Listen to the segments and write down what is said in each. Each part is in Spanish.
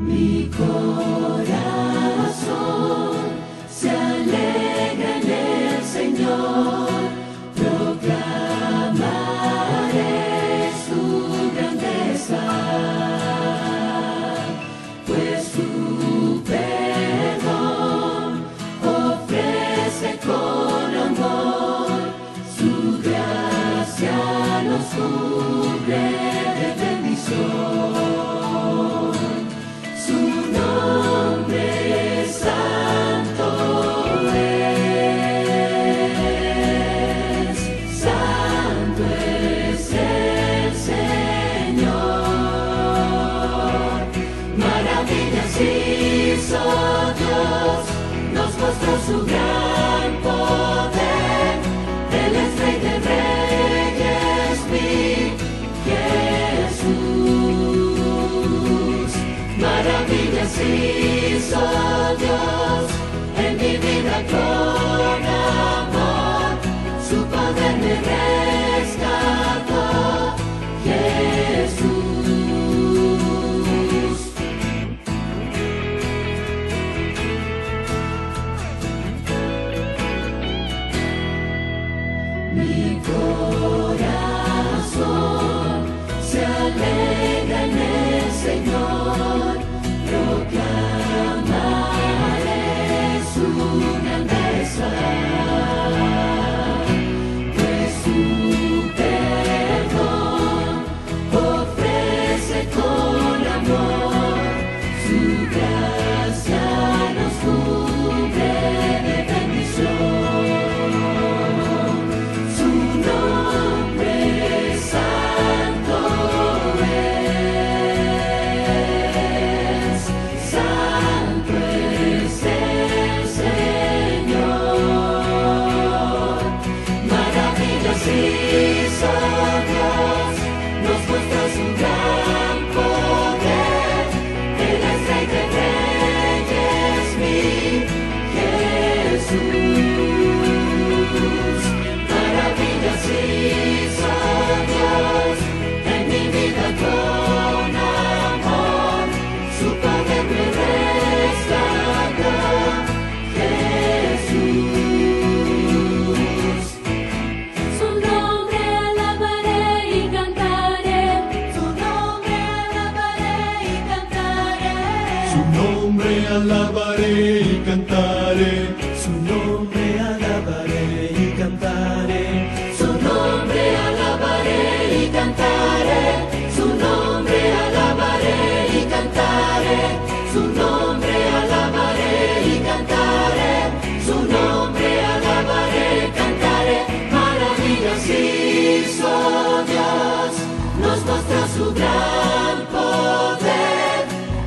Mi corazón se alegra en el Señor, proclamaré su grandeza, pues su perdón ofrece con amor, su gracia nos cubre de bendición. Mostró su gran poder, Él es Rey de Reyes, mi Jesús. Maravillas hizo Dios en mi vida con amor, su poder me rescató, Jesús. Mi corazón se alegra en el Señor, proclamaré su grandeza, pues su perdón ofrece con amor, su gracia nos cubre de bendición. Alabaré y cantaré, su nombre alabaré y cantaré, su nombre alabaré y cantaré, su nombre alabaré y cantaré, su nombre alabaré y cantaré, su nombre alabaré y cantaré. Maravillas hizo Dios, nos mostró su gran poder,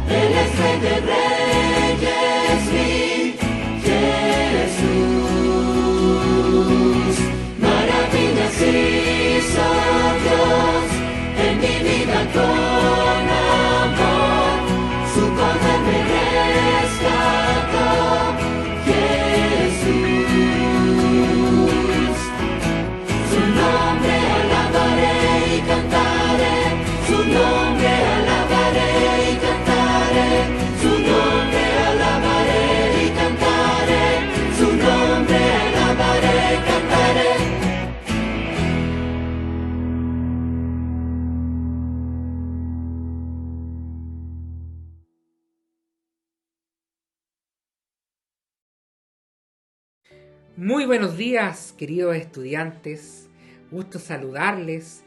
Él es Rey de Reyes, mi Jesús. Maravillas hizo Dios en mi vida con amor, su poder me rescató, Jesús. Su nombre alabaré y cantaré, su nombre alabaré y cantaré, su nombre alabaré y cantaré, su nombre alabaré y cantaré. Muy buenos días, queridos estudiantes. Gusto saludarles.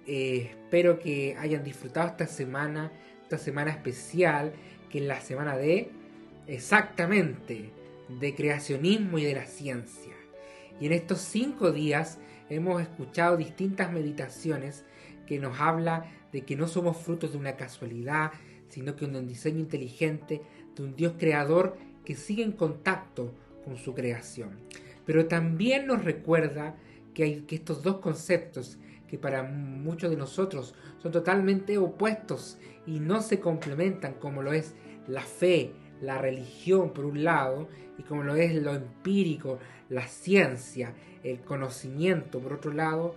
Espero que hayan disfrutado esta semana especial, que es la semana de creacionismo y de la ciencia. Y en estos 5 días hemos escuchado distintas meditaciones que nos habla de que no somos frutos de una casualidad, sino que de un diseño inteligente, de un Dios creador que sigue en contacto con su creación. Pero también nos recuerda que estos dos conceptos, que para muchos de nosotros son totalmente opuestos y no se complementan, como lo es la fe, la religión por un lado, y como lo es lo empírico, la ciencia, el conocimiento por otro lado,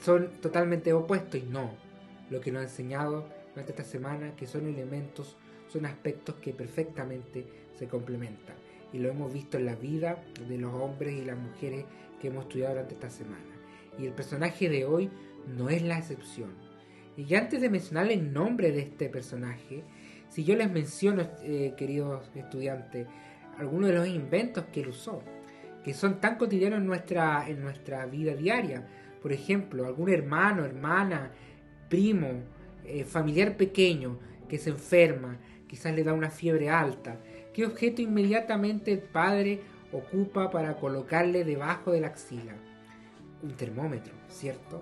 son totalmente opuestos. Y no, lo que nos ha enseñado durante esta semana, que son elementos son aspectos que perfectamente se complementan. Y lo hemos visto en la vida de los hombres y las mujeres que hemos estudiado durante esta semana. Y el personaje de hoy no es la excepción. Y antes de mencionar el nombre de este personaje, si yo les menciono, queridos estudiantes, algunos de los inventos que él usó, que son tan cotidianos en nuestra vida diaria. Por ejemplo, algún hermano, hermana, primo, familiar pequeño que se enferma, quizás le da una fiebre alta. ¿Qué objeto inmediatamente el padre ocupa para colocarle debajo de la axila? Un termómetro, ¿cierto?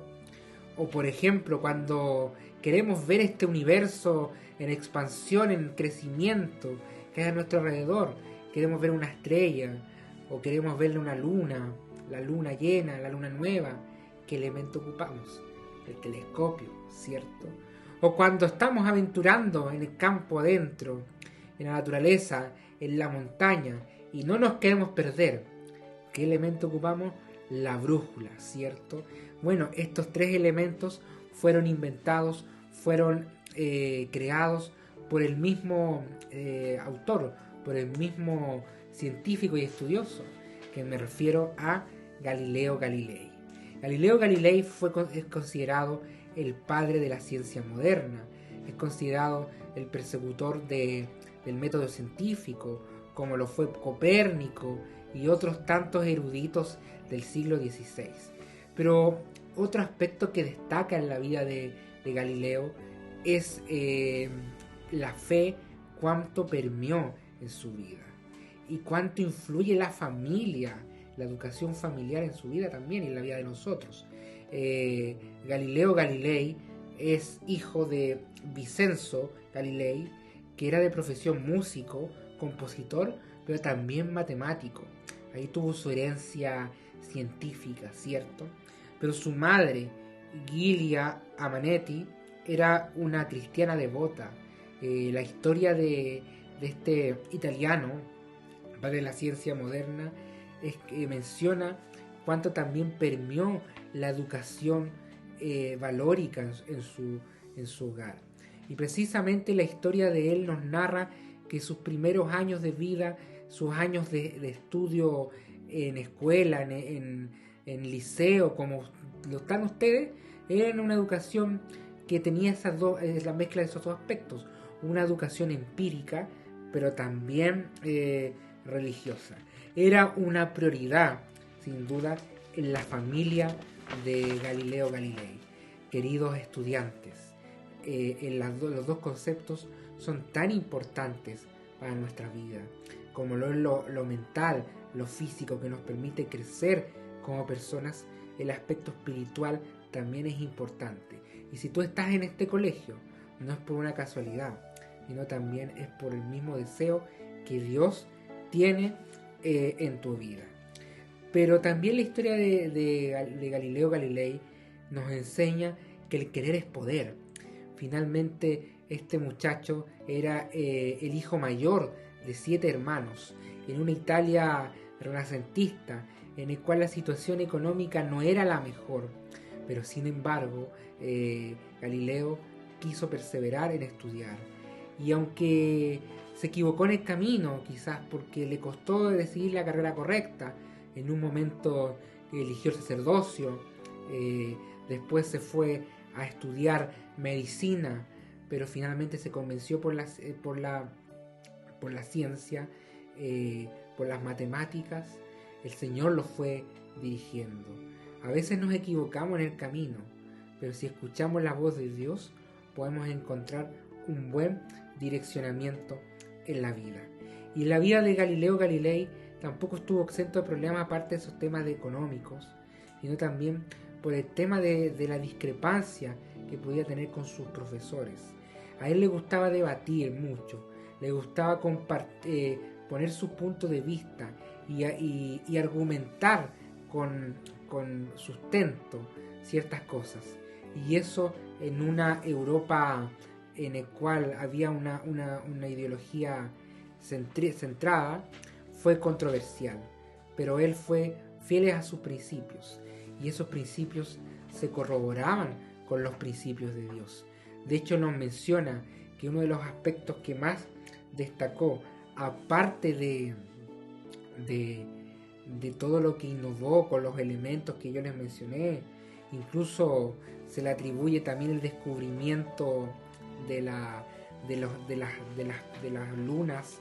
O por ejemplo, cuando queremos ver este universo en expansión, en crecimiento que hay a nuestro alrededor, queremos ver una estrella o queremos ver una luna, la luna llena, la luna nueva, ¿qué elemento ocupamos? El telescopio, ¿cierto? O cuando estamos aventurando en el campo adentro, en la naturaleza, en la montaña, y no nos queremos perder, ¿qué elemento ocupamos? La brújula, ¿cierto? Bueno, estos tres elementos fueron inventados, fueron creados por el mismo autor, por el mismo científico y estudioso, que me refiero a Galileo Galilei. Galileo Galilei es considerado el padre de la ciencia moderna, es considerado el persecutor del método científico, como lo fue Copérnico y otros tantos eruditos del siglo XVI. Pero otro aspecto que destaca en la vida de Galileo es la fe, cuánto permeó en su vida y cuánto influye la familia, la educación familiar en su vida también y en la vida de nosotros. Galileo Galilei es hijo de Vicenzo Galilei, que era de profesión músico, compositor, pero también matemático. Ahí tuvo su herencia científica, ¿cierto? Pero su madre, Giulia Amanetti, era una cristiana devota. La historia de este italiano, padre de la ciencia moderna, es que menciona cuánto también permeó la educación valórica en su hogar. Y precisamente la historia de él nos narra que sus primeros años de vida, sus años de estudio en escuela, en liceo, como lo están ustedes, eran una educación que tenía la mezcla de esos dos aspectos, una educación empírica, pero también religiosa. Era una prioridad, sin duda, en la familia de Galileo Galilei. Queridos estudiantes, los dos conceptos son tan importantes para nuestra vida, como lo es lo mental, lo físico, que nos permite crecer como personas. El aspecto espiritual también es importante. Y si tú estás en este colegio, no es por una casualidad, sino también es por el mismo deseo que Dios tiene en tu vida. Pero también la historia de Galileo Galilei nos enseña que el querer es poder. Finalmente, este muchacho era el hijo mayor de 7 hermanos, en una Italia renacentista, en el cual la situación económica no era la mejor. Pero sin embargo, Galileo quiso perseverar en estudiar. Y aunque se equivocó en el camino, quizás porque le costó decidir la carrera correcta, en un momento eligió el sacerdocio, después se fue a estudiar medicina, pero finalmente se convenció por la ciencia, por las matemáticas. El Señor lo fue dirigiendo. A veces nos equivocamos en el camino, pero si escuchamos la voz de Dios, podemos encontrar un buen direccionamiento en la vida. Y la vida de Galileo Galilei tampoco estuvo exento de problemas, aparte de esos temas económicos, sino también por el tema de la discrepancia que podía tener con sus profesores. A él le gustaba debatir mucho, le gustaba poner su punto de vista y argumentar con sustento ciertas cosas. Y eso en una Europa en el cual había una ideología centrada, fue controversial. Pero él fue fiel a sus principios, y esos principios se corroboraban con los principios de Dios. De hecho, nos menciona que uno de los aspectos que más destacó, aparte de todo lo que innovó con los elementos que yo les mencioné, incluso se le atribuye también el descubrimiento de las lunas,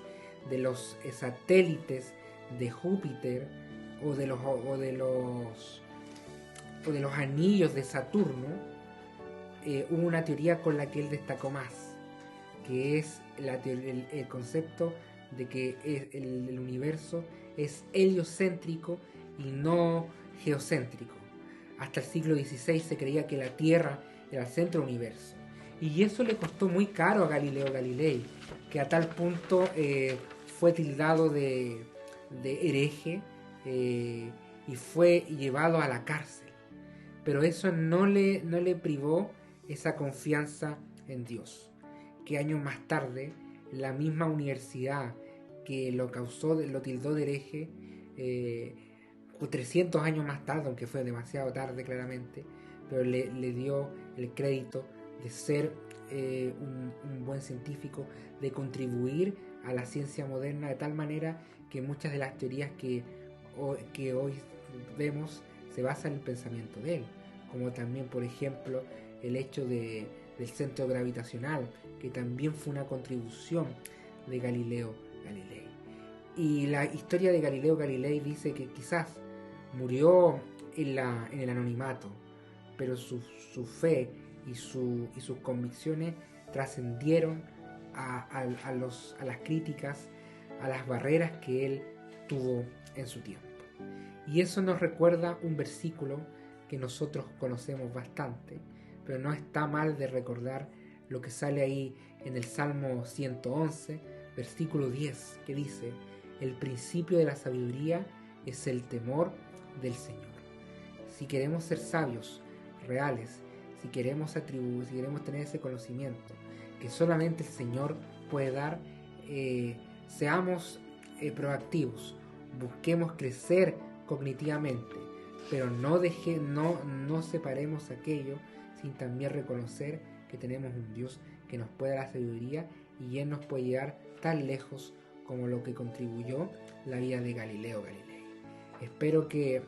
de los satélites de Júpiter o de los anillos de Saturno. Hubo una teoría con la que él destacó más, que es el concepto de que el universo es heliocéntrico y no geocéntrico. Hasta el siglo XVI se creía que la Tierra era el centro del universo. Y eso le costó muy caro a Galileo Galilei, que a tal punto fue tildado de hereje y fue llevado a la cárcel. Pero eso no le privó esa confianza en Dios, que años más tarde la misma universidad que lo tildó de hereje, 300 años más tarde, aunque fue demasiado tarde claramente, pero le dio el crédito de ser un buen científico, de contribuir a la ciencia moderna de tal manera que muchas de las teorías que hoy vemos se basan en el pensamiento de él, como también, por ejemplo, el hecho del centro gravitacional, que también fue una contribución de Galileo Galilei. Y la historia de Galileo Galilei dice que quizás murió en el anonimato, pero su fe y sus convicciones trascendieron a las críticas, a las barreras que él tuvo en su tiempo. Y eso nos recuerda un versículo que nosotros conocemos bastante, pero no está mal de recordar lo que sale ahí en el Salmo 111, versículo 10, que dice: el principio de la sabiduría es el temor del Señor. Si queremos ser sabios, reales, si queremos tener ese conocimiento que solamente el Señor puede dar, seamos proactivos, busquemos crecer cognitivamente, pero no separemos aquello sin también reconocer que tenemos un Dios que nos puede dar la sabiduría, y Él nos puede llegar tan lejos como lo que contribuyó la vida de Galileo Galilei. Espero que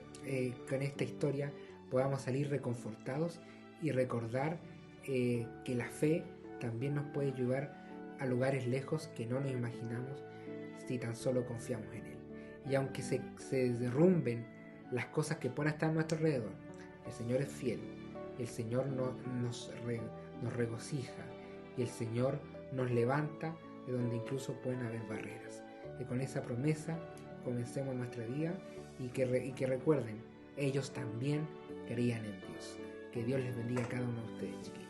con esta historia podamos salir reconfortados y recordar que la fe también nos puede llevar a lugares lejos que no nos imaginamos si tan solo confiamos en Él. Y aunque se derrumben las cosas que puedan estar a nuestro alrededor, el Señor es fiel, el Señor nos regocija, y el Señor nos levanta de donde incluso pueden haber barreras. Y con esa promesa comencemos nuestra vida, y que recuerden, ellos también creían en Dios. Que Dios les bendiga a cada uno de ustedes, chiquillos.